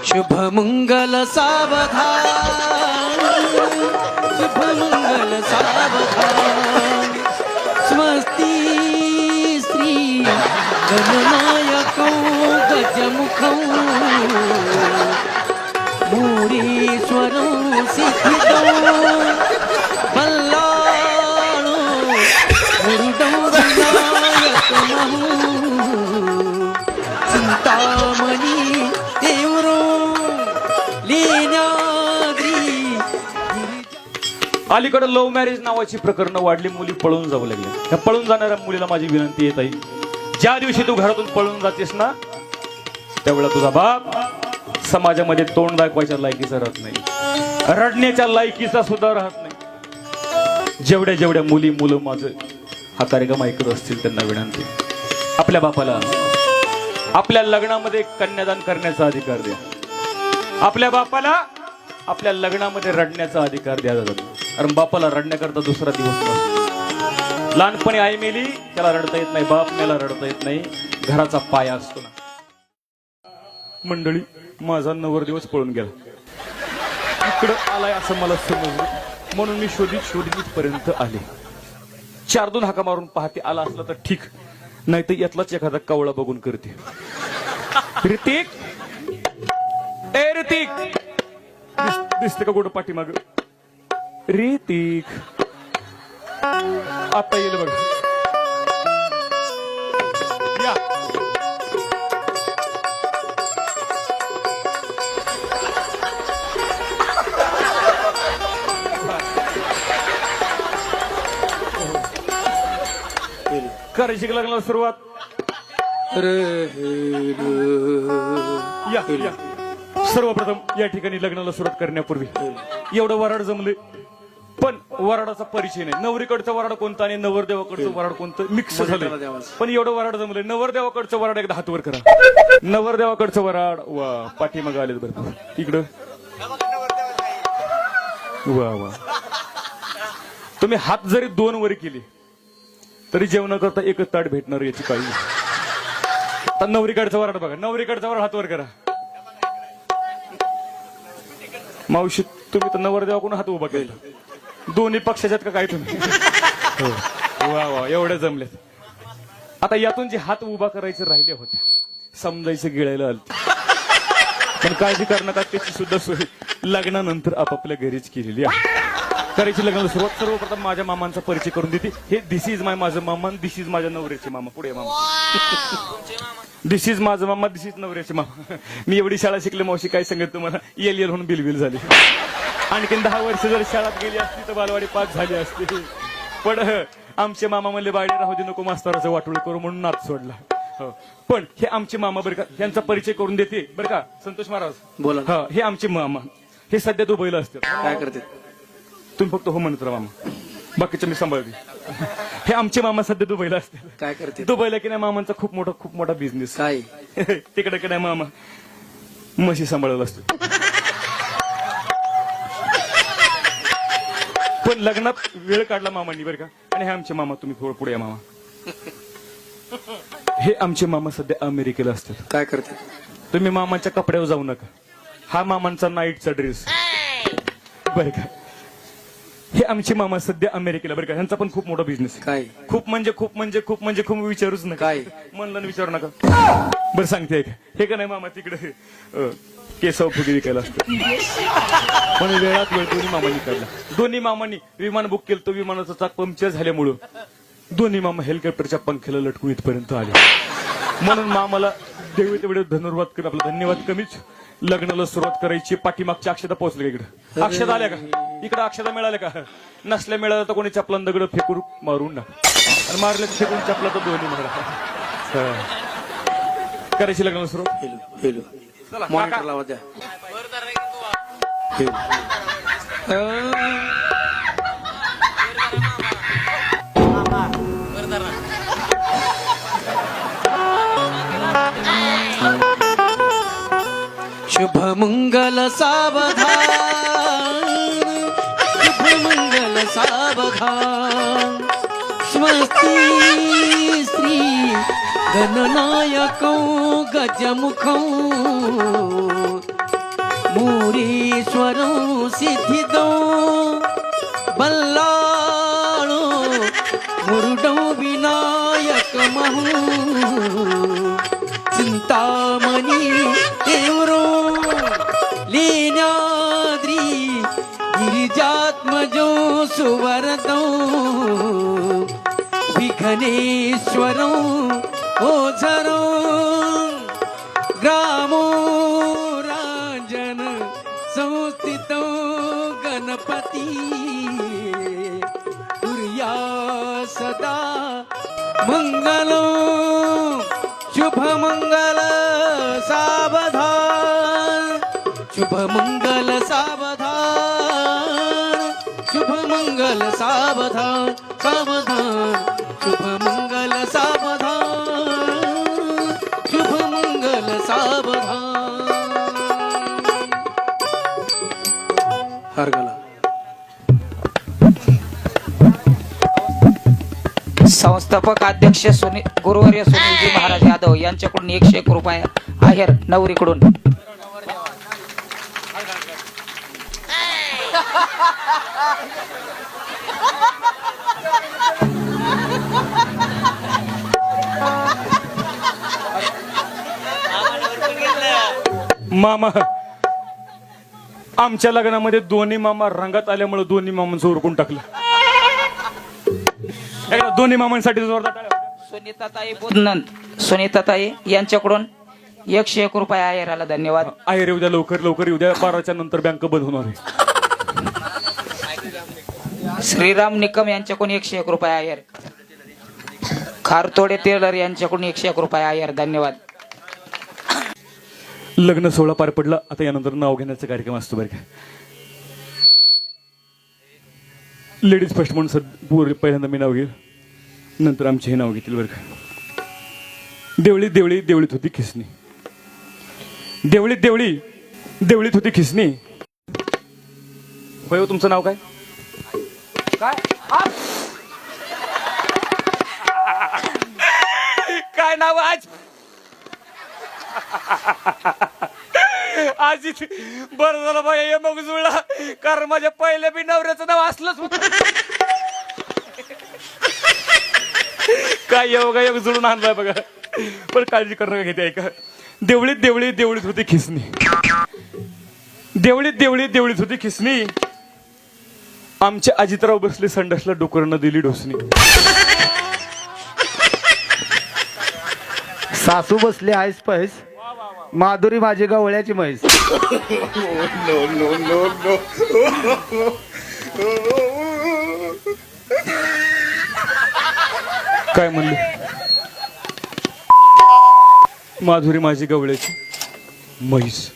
शुभमंगल सावधान, शुभमंगल सावधान, स्वस्ति श्री गणनायकौ गजमुखौ मूढेश्वरौ सिद्धिदौ बल्लाळो मुरुडौ विनायकमहु चिंतामणी देवरो लेण्याद्री. अलीकडे लव्ह मॅरेज नावाची प्रकरणं वाढली, मुली पळून जाऊ लागल्या. ह्या पळून जाणाऱ्या मुलीला माझी विनंती येत आहे, ज्या दिवशी तू घरातून पळून जातेस ना त्यावेळेला तुझा बाप समाजामध्ये तोंड दाखवायच्या लायकीचा राहत नाही, रडण्याच्या लायकीचा सुद्धा राहत नाही. जेवढ्या जेवढ्या मुली मुलं माझं हा कार्यक्रम ऐकत असतील त्यांना विनंती, आपल्या बापाला आपल्या लग्नामध्ये कन्यादान करण्याचा अधिकार द्या. आपल्या बापाला आपल्या लग्नामध्ये रडण्याचा अधिकार द्या जातो. कारण बापाला रडण्याकरता दुसरा दिवस नसतो. लहानपणी आई मेली त्याला रडता येत नाही, बाप मेला रडता येत नाही, घराचा पाया असतो ना. मंडळी, माझा नवरदेवच पळून गेला, इकडं आलाय असं मला समजलं, म्हणून मी शोधित शोधित इथपर्यंत आले. 4-2 हाका मारून पाहते, आला असला तर ठीक, नाही तर यातलाच एखादा कवळा बघून करते. ऋतिक, ए ऋतिक, दिसते का कुठं पाठीमाग? ऋतिक आता येईल बघ. या करायची लग्नाला सुरुवात. या या सर्वप्रथम या ठिकाणी लग्नाला सुरुवात करण्यापूर्वी एवढं वराड जमले, पण वराडाचा परिचय नाही. नवरीकडचं वराड कोणतं आणि नवरदेवाकडचं वराड कोणतं मिक्स झालं, पण एवढं वराड जमले. नवरदेवाकडचं वराड एकदा हातवर करा. नवरदेवाकडचं वराड वा पाठीमागं आले बरं इकडं. वा वा, तुम्ही हात जरी 2 वर केले तरी जेवणा करता एकच ताट भेटणार याची काळजी. आता नवरीकडचं वराड बघा, नवरीकडचं वराड हातवर करा. मावशी, तुम्ही तर नवरदेवाकडून हात उभा केला, दोन्ही पक्षाच्यात का काय तुम्ही? वा वा, एवढे जमलेत. आता यातून जे हात उभा करायचे राहिले होत्या समजायचं गिळायला आलं, पण काळजी करू नका, त्याची सुद्धा सोय लग्नानंतर आपापल्या घरीच केलेली आहे. करायची लग्नाला सुरुवात. सर्वप्रथम माझ्या मामांचा परिचय करून देते. हे दिस इज माझं मामा, दिस इज माझ्या नवऱ्याचे मामा. पुढे मामा, दिस इज माझं मामा, दिस इज नवऱ्याचे मामा. मी एवढी शाळा शिकले मावशी, काय सांगत तुम्हाला, येल म्हणून बिलबिल झाली. आणखीन 10 वर्ष जर शाळेत गेली असती तर बालवाडी 5 झाली असती. पण आमचे मामा म्हणले बाळी राहू दे, नको मास्तराचं वाटोळ करू, म्हणून नाच सोडला. पण हे आमचे मामा बरं का, यांचा परिचय करून देते बरं का. संतोष महाराज बोला. हा, हे आमचे मामा, हे सध्या दुबईला असतात. काय करते तुम्ही फक्त हो म्हणत राहा मामा, बाकीचं मी सांभाळते. हे आमचे मामा सध्या दुबईला असते. काय करते दुबईला की नाही मामांचा खूप मोठा बिझनेस. काय तिकडे की नाही मामा म्हशी सांभाळायला असतो. पण लग्नात वेळ काढला मामांनी बरं का. आणि हे आमचे मामा, तुम्ही थोडं पुढे या मामा. हे आमचे मामा सध्या अमेरिकेला असतात. काय करते तुम्ही मामांच्या कपड्यावर जाऊ नका, हा मामांचा नाईटचा ड्रेस बरं का. हे आमचे मामा सध्या अमेरिकेला बरं का. ह्यांचा पण खूप मोठा बिझनेस. काय खूप विचारूच नका. काय म्हणलं ना विचारू नका. बरं सांगते का, हे का नाही मामा तिकडे केसाव फुगे विकायला असतो. पण वेळात वेळ दोन्ही मामांनी काढला. दोन्ही मामांनी विमान बुक केलं, तो विमानाचा चाक पंक्चर झाल्यामुळं दोन्ही मामा हेलिकॉप्टरच्या पंख्याला लटकून इथपर्यंत आले. म्हणून मामाला देवी तेवढे धन्यवाद कर, आपला धन्यवाद कमीच. लग्नाला सुरुवात करायची. पाठीमागच्या अक्षता पोहोचल्या का इकडे? अक्षता आल्या का इकडे? अक्षता मिळाल्या का? नसल्या मिळाल्या तर कोणी चपलान दगड फेकून मारून ना, आणि मारले फेकून चपला तर दोन्ही मारा. करायची लग्नाला सुरुवात. मॉनिटर लावा द्या. शुभमंगल सावधान, शुभमंगल सावधान, स्वस्ति श्री गणनायकौ गजमुखौ मुरीश्वरं सिद्धिदो बल्लाळो मुरुडो विनायक महू चिंतामणी देवरो लीन्याद्री गिरिजात्मजो सुवरदो विघ्नेश्वरो ओझरो ग्रामो राजन संस्थितो गणपती तुर्या सदा मंगलो शुभ मंगल सावधान शुभ मंगल सावधान शुभ मंगल सावधान सावधान शुभ मंगल सावधान शुभ मंगल सावधान हरगला संस्थापक अध्यक्ष गुरुवर्य सुनीलजी महाराज यादव यांच्याकडून 101 रुपये आहेर नवरीकडून. मामा आमच्या लग्नामध्ये दोन्ही मामा रंगात आल्यामुळे दोन्ही मामांचं उरकून टाकलं. एकदा दोन्ही मामांसाठी जोरदार टाळ्या. सुनीताताई बुधनंद सुनीताताई यांच्याकडून 101 रुपये आहेराला धन्यवाद. आहे रे, उद्या लवकर लवकर उद्या 12च्या नंतर बँक बंद होणार आहे. श्रीराम निकम यांच्याकडून 101 रुपये आहेर. खारतोडे टेलर यांच्याकडून 101 रुपये आहेर धन्यवाद. लग्न सोहळा पार पडला. आता यानंतर नाव घेण्याचा कार्यक्रम असतो बरं का. लेडीज फर्स्ट म्हणून सर पहिल्यांदा मी नाव घेईल, नंतर आमचे हे नाव घेतील बरं का. देवळीत देवळी देवळीत होती खिसणी, देवळीत देवळी देवळीत होती खिसणी. होय हो, तुमचं नाव काय? काय काय नाव आज? आज बरं झालं बाई हे मग जुळला, कारण माझ्या पहिल्या बी नवऱ्याचं नाव असलंच होत. काय योगा योग जुळून आणलाय बघा. पण काळजी करणं घेते ऐका. देवळीत देवळी देवळीत होती खिसणी, देवळीत देवळी देवळीत होती खिसणी. आमचे अजितराव बसले संडासला, डोकरनं दिली डोसणी. सासू बसले आईस पैस, माधुरी माझी गवळ्याची म्हैस. काय म्हणले? माधुरी माझी गवळ्याची म्हैस.